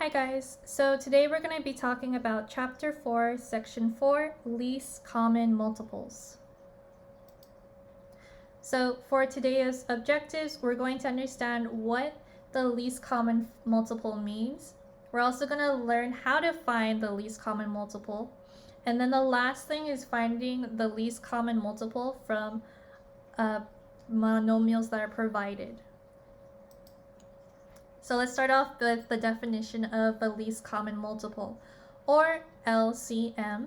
Hi guys, so today we're going to be talking about Chapter 4, Section 4, Least Common Multiples. So for today's objectives, we're going to understand what the least common multiple means. We're also going to learn how to find the least common multiple. And then the last thing is finding the least common multiple from monomials that are provided. So let's start off with the definition of the least common multiple, or LCM.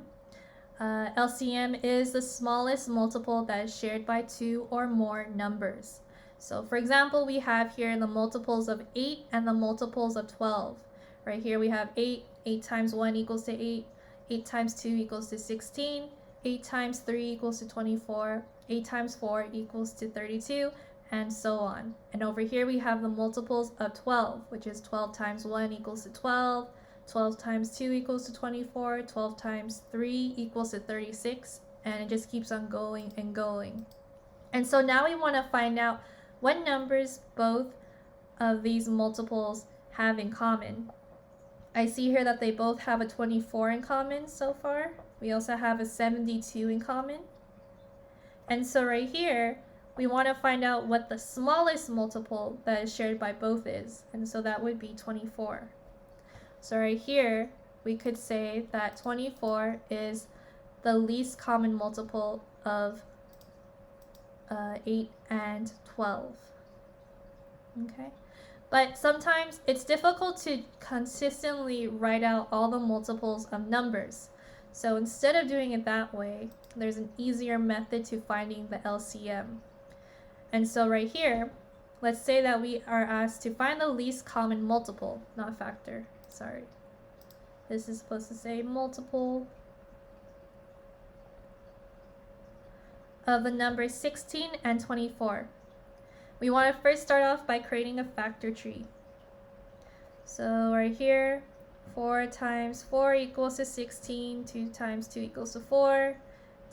LCM is the smallest multiple that is shared by two or more numbers. So for example, we have here the multiples of 8 and the multiples of 12. Right here we have 8. 8 times 1 equals to 8. 8 times 2 equals to 16. 8 times 3 equals to 24. 8 times 4 equals to 32. And so on. And over here we have the multiples of 12, which is 12 times 1 equals to 12, 12 times 2 equals to 24, 12 times 3 equals to 36, and it just keeps on going and going. And so now we want to find out what numbers both of these multiples have in common. I see here that they both have a 24 in common so far. We also have a 72 in common. And so right here, we want to find out what the smallest multiple that is shared by both is, and so that would be 24. So right here, we could say that 24 is the least common multiple of 8 and 12. Okay, but sometimes it's difficult to consistently write out all the multiples of numbers. So instead of doing it that way, there's an easier method to finding the LCM. And so right here, let's say that we are asked to find the least common multiple, not factor, sorry. This is supposed to say multiple of the numbers 16 and 24. We want to first start off by creating a factor tree. So right here, 4 times 4 equals to 16, 2 times 2 equals to 4,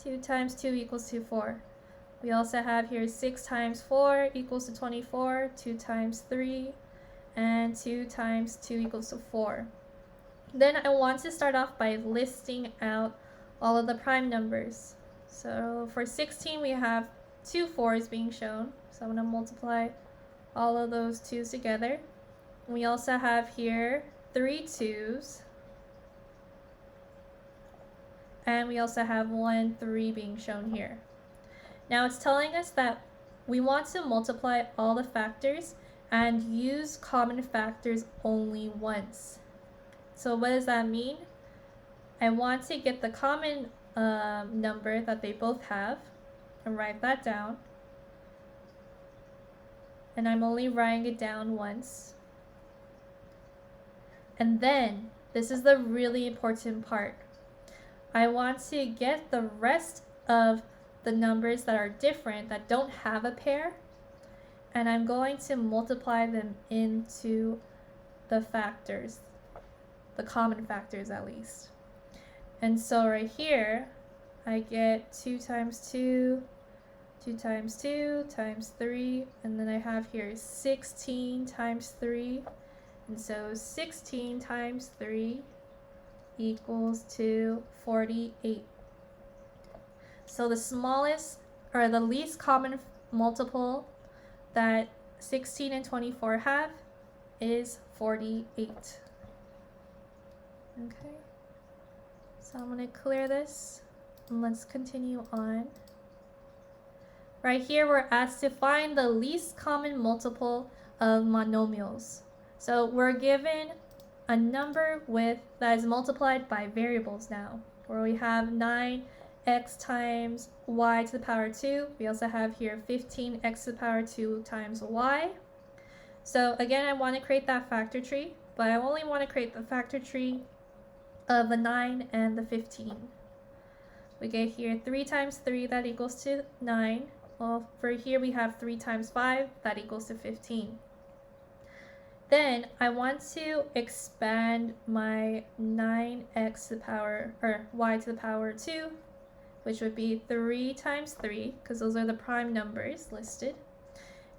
2 times 2 equals to 4. We also have here 6 times 4 equals to 24, 2 times 3, and 2 times 2 equals to 4. Then I want to start off by listing out all of the prime numbers. So for 16, we have 2 4s being shown. So I'm going to multiply all of those 2's together. We also have here 3 2's. And we also have 1 3 being shown here. Now it's telling us that we want to multiply all the factors and use common factors only once. So what does that mean? I want to get the common number that they both have and write that down. And I'm only writing it down once. And then, this is the really important part. I want to get the rest of the numbers that are different, that don't have a pair, and I'm going to multiply them into the factors, the common factors at least. And so right here, I get 2 times 2, 2 times 2 times 3, and then I have here 16 times 3, and so 16 times 3 equals to 48. So the smallest, or the least common multiple that 16 and 24 have is 48. Okay, so I'm going to clear this and let's continue on. Right here, we're asked to find the least common multiple of monomials. So we're given a number that is multiplied by variables now, where we have 9x times y to the power 2. We also have here 15x to the power 2 times y. So again, I want to create that factor tree, but I only want to create the factor tree of the 9 and the 15. We get here 3 times 3, that equals to 9. Well, for here we have 3 times 5, that equals to 15. Then I want to expand my 9x to the power, or y to the power 2, which would be 3 times 3, because those are the prime numbers listed.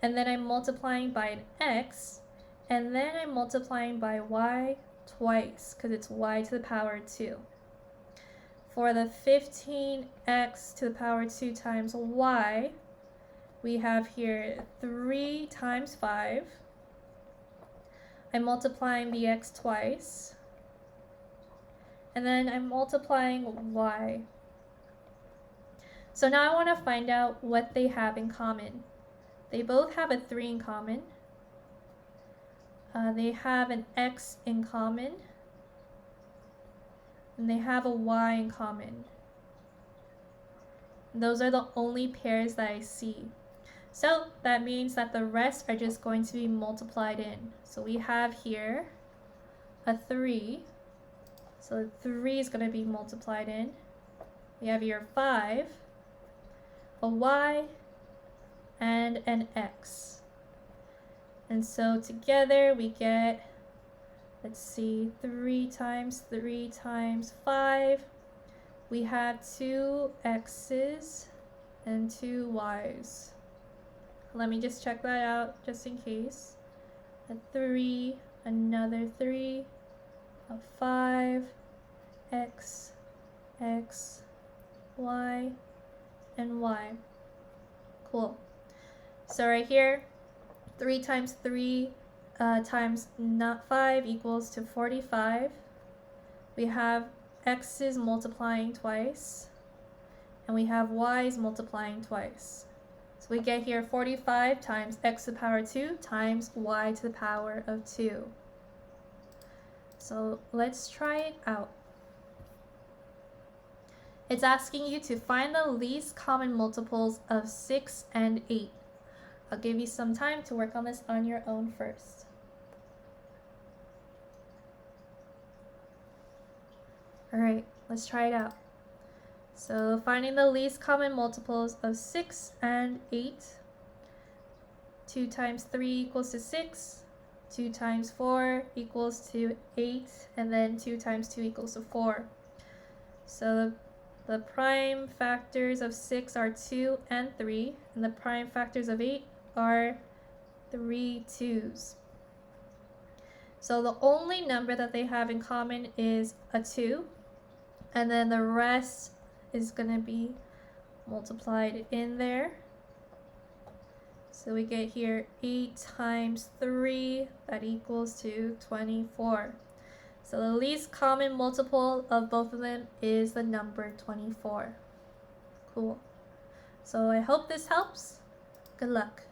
And then I'm multiplying by an x, and then I'm multiplying by y twice because it's y to the power 2. For the 15x to the power 2 times y, we have here 3 times 5. I'm multiplying the x twice. And then I'm multiplying y. So now I want to find out what they have in common. They both have a 3 in common. They have an x in common. And they have a y in common. And those are the only pairs that I see. So that means that the rest are just going to be multiplied in. So we have here a 3. So 3 is going to be multiplied in. We have here 5, a y, and an x. And so together we get, let's see, 3 times 3 times 5. We have 2 x's and 2 y's. Let me just check that out just in case. A 3, another 3, a 5, x, x, y, and y. Cool. So right here, 3 times 3 times not 5 equals to 45. We have x's multiplying twice, and we have y's multiplying twice. So we get here 45 times x to the power 2 times y to the power of 2. So let's try it out. It's asking you to find the least common multiples of 6 and 8. I'll give you some time to work on this on your own first. Alright, let's try it out. So finding the least common multiples of 6 and 8. 2 times 3 equals to 6. 2 times 4 equals to 8. And then 2 times 2 equals to 4. So the prime factors of 6 are 2 and 3. And the prime factors of 8 are 3 2's. So the only number that they have in common is a 2. And then the rest is going to be multiplied in there. So we get here 8 times 3, that equals to 24. So the least common multiple of both of them is the number 24. Cool. So I hope this helps. Good luck.